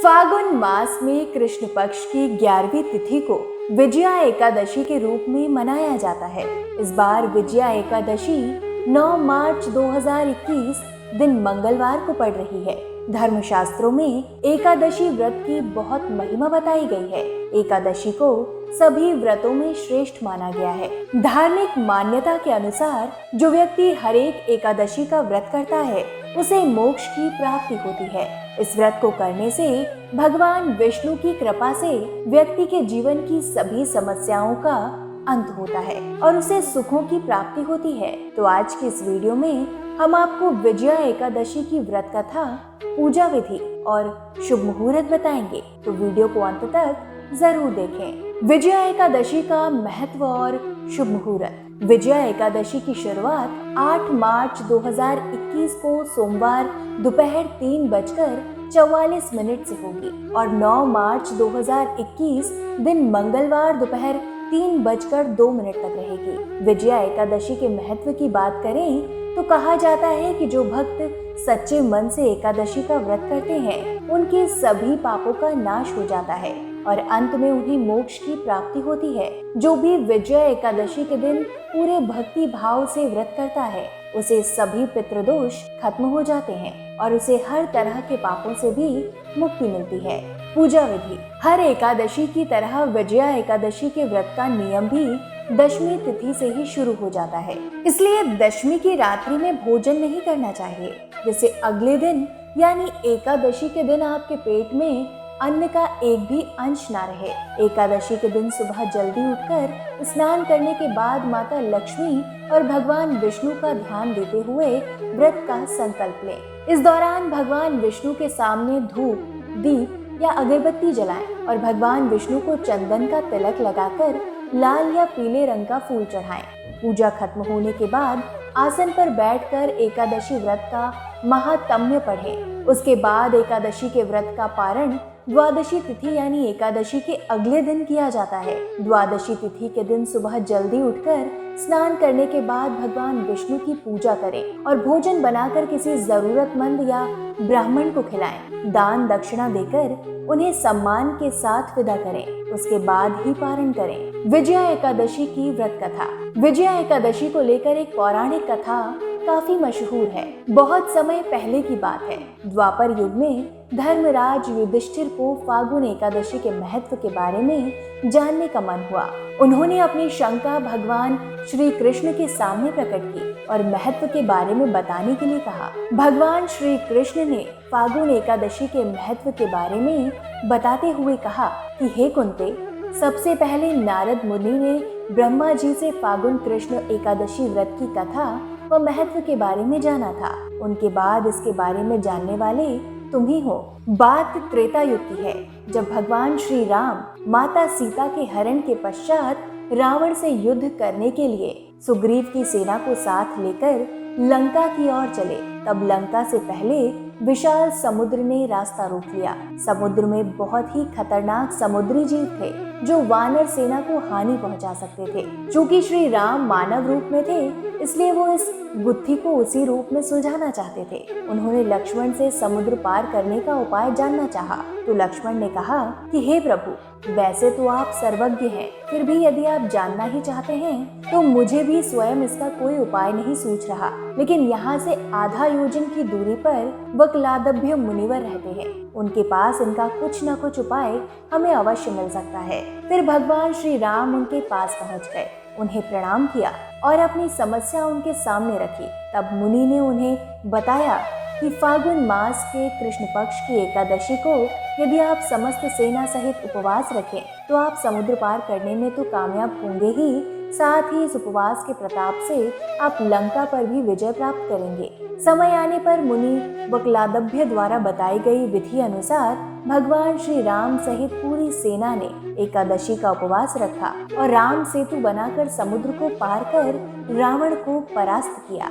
फागुन मास में कृष्ण पक्ष की 11वीं तिथि को विजया एकादशी के रूप में मनाया जाता है। इस बार विजया एकादशी 9 मार्च 2021 दिन मंगलवार को पड़ रही है। धर्मशास्त्रों में एकादशी व्रत की बहुत महिमा बताई गई है। एकादशी को सभी व्रतों में श्रेष्ठ माना गया है। धार्मिक मान्यता के अनुसार जो व्यक्ति हर एक एकादशी का व्रत करता है उसे मोक्ष की प्राप्ति होती है। इस व्रत को करने से भगवान विष्णु की कृपा से व्यक्ति के जीवन की सभी समस्याओं का अंत होता है और उसे सुखों की प्राप्ति होती है। तो आज की इस वीडियो में हम आपको विजया एकादशी की व्रत कथा, पूजा विधि और शुभ मुहूर्त बताएंगे, तो वीडियो को अंत तक जरूर देखें। विजया एकादशी का महत्व और शुभ मुहूर्त। विजया एकादशी की शुरुआत 8 मार्च 2021 को सोमवार दोपहर 3:44 से होगी और 9 मार्च 2021 दिन मंगलवार दोपहर 3:02 तक रहेगी। विजया एकादशी के महत्व की बात करें तो कहा जाता है कि जो भक्त सच्चे मन से एकादशी का व्रत करते हैं उनके सभी पापों का नाश हो जाता है और अंत में उन्हें मोक्ष की प्राप्ति होती है। जो भी विजया एकादशी के दिन पूरे भक्ति भाव से व्रत करता है उसे सभी पितृदोष खत्म हो जाते हैं और उसे हर तरह के पापों से भी मुक्ति मिलती है। पूजा विधि। हर एकादशी की तरह विजया एकादशी के व्रत का नियम भी दशमी तिथि से ही शुरू हो जाता है, इसलिए दशमी की रात्रि में भोजन नहीं करना चाहिए, जिससे अगले दिन यानी एकादशी के दिन आपके पेट में अन्न का एक भी अंश ना रहे। एकादशी के दिन सुबह जल्दी उठकर स्नान करने के बाद माता लक्ष्मी और भगवान विष्णु का ध्यान देते हुए व्रत का संकल्प लें। इस दौरान भगवान विष्णु के सामने धूप, दीप या अगरबत्ती जलाएं और भगवान विष्णु को चंदन का तिलक लगाकर लाल या पीले रंग का फूल चढ़ाएं। पूजा खत्म होने के बाद आसन पर बैठकर एकादशी व्रत का महात्म्य पढ़ें। उसके बाद एकादशी के व्रत का पारण द्वादशी तिथि यानी एकादशी के अगले दिन किया जाता है। द्वादशी तिथि के दिन सुबह जल्दी उठकर स्नान करने के बाद भगवान विष्णु की पूजा करें और भोजन बनाकर किसी जरूरतमंद या ब्राह्मण को खिलाएं। दान दक्षिणा देकर उन्हें सम्मान के साथ विदा करें। उसके बाद ही पारण करें। विजया एकादशी की व्रत कथा। विजया एकादशी को लेकर एक पौराणिक कथा काफी मशहूर है। बहुत समय पहले की बात है। द्वापर युग में धर्मराज युधिष्ठिर को फागुन एकादशी के महत्व के बारे में जानने का मन हुआ। उन्होंने अपनी शंका भगवान श्री कृष्ण के सामने प्रकट की और महत्व के बारे में बताने के लिए कहा। भगवान श्री कृष्ण ने फागुन एकादशी के महत्व के बारे में बताते हुए कहा कि हे कुंती, सबसे पहले नारद मुनि ने ब्रह्मा जी से फागुन कृष्ण एकादशी व्रत की कथा व महत्व के बारे में जाना था। उनके बाद इसके बारे में जानने वाले तुम ही हो। बात त्रेता युग की है, जब भगवान श्री राम माता सीता के हरण के पश्चात रावण से युद्ध करने के लिए सुग्रीव की सेना को साथ लेकर लंका की ओर चले। तब लंका से पहले विशाल समुद्र ने रास्ता रोक लिया। समुद्र में बहुत ही खतरनाक समुद्री जीव थे जो वानर सेना को हानि पहुंचा सकते थे। चूंकि श्री राम मानव रूप में थे, इसलिए वो इस गुत्थी को उसी रूप में सुलझाना चाहते थे। उन्होंने लक्ष्मण से समुद्र पार करने का उपाय जानना चाहा, तो लक्ष्मण ने कहा कि हे प्रभु, वैसे तो आप सर्वज्ञ हैं, फिर भी यदि आप जानना ही चाहते हैं तो मुझे भी स्वयं इसका कोई उपाय नहीं सूझ रहा। लेकिन यहाँ से आधा योजन की दूरी पर वक्लादभ्य मुनिवर रहते हैं, उनके पास इनका कुछ न कुछ उपाय हमें अवश्य मिल सकता है। फिर भगवान श्री राम उनके पास पहुँच गए, उन्हें प्रणाम किया और अपनी समस्या उनके सामने रखी। तब मुनि ने उन्हें बताया कि फागुन मास के कृष्ण पक्ष की एकादशी को यदि आप समस्त सेना सहित उपवास रखें तो आप समुद्र पार करने में तो कामयाब होंगे ही, साथ ही इस उपवास के प्रताप से आप लंका पर भी विजय प्राप्त करेंगे। समय आने पर मुनि वक्लादभ्य द्वारा बताई गई विधि अनुसार भगवान श्री राम सहित पूरी सेना ने एकादशी का उपवास रखा और राम सेतु बनाकर समुद्र को पार कर रावण को परास्त किया।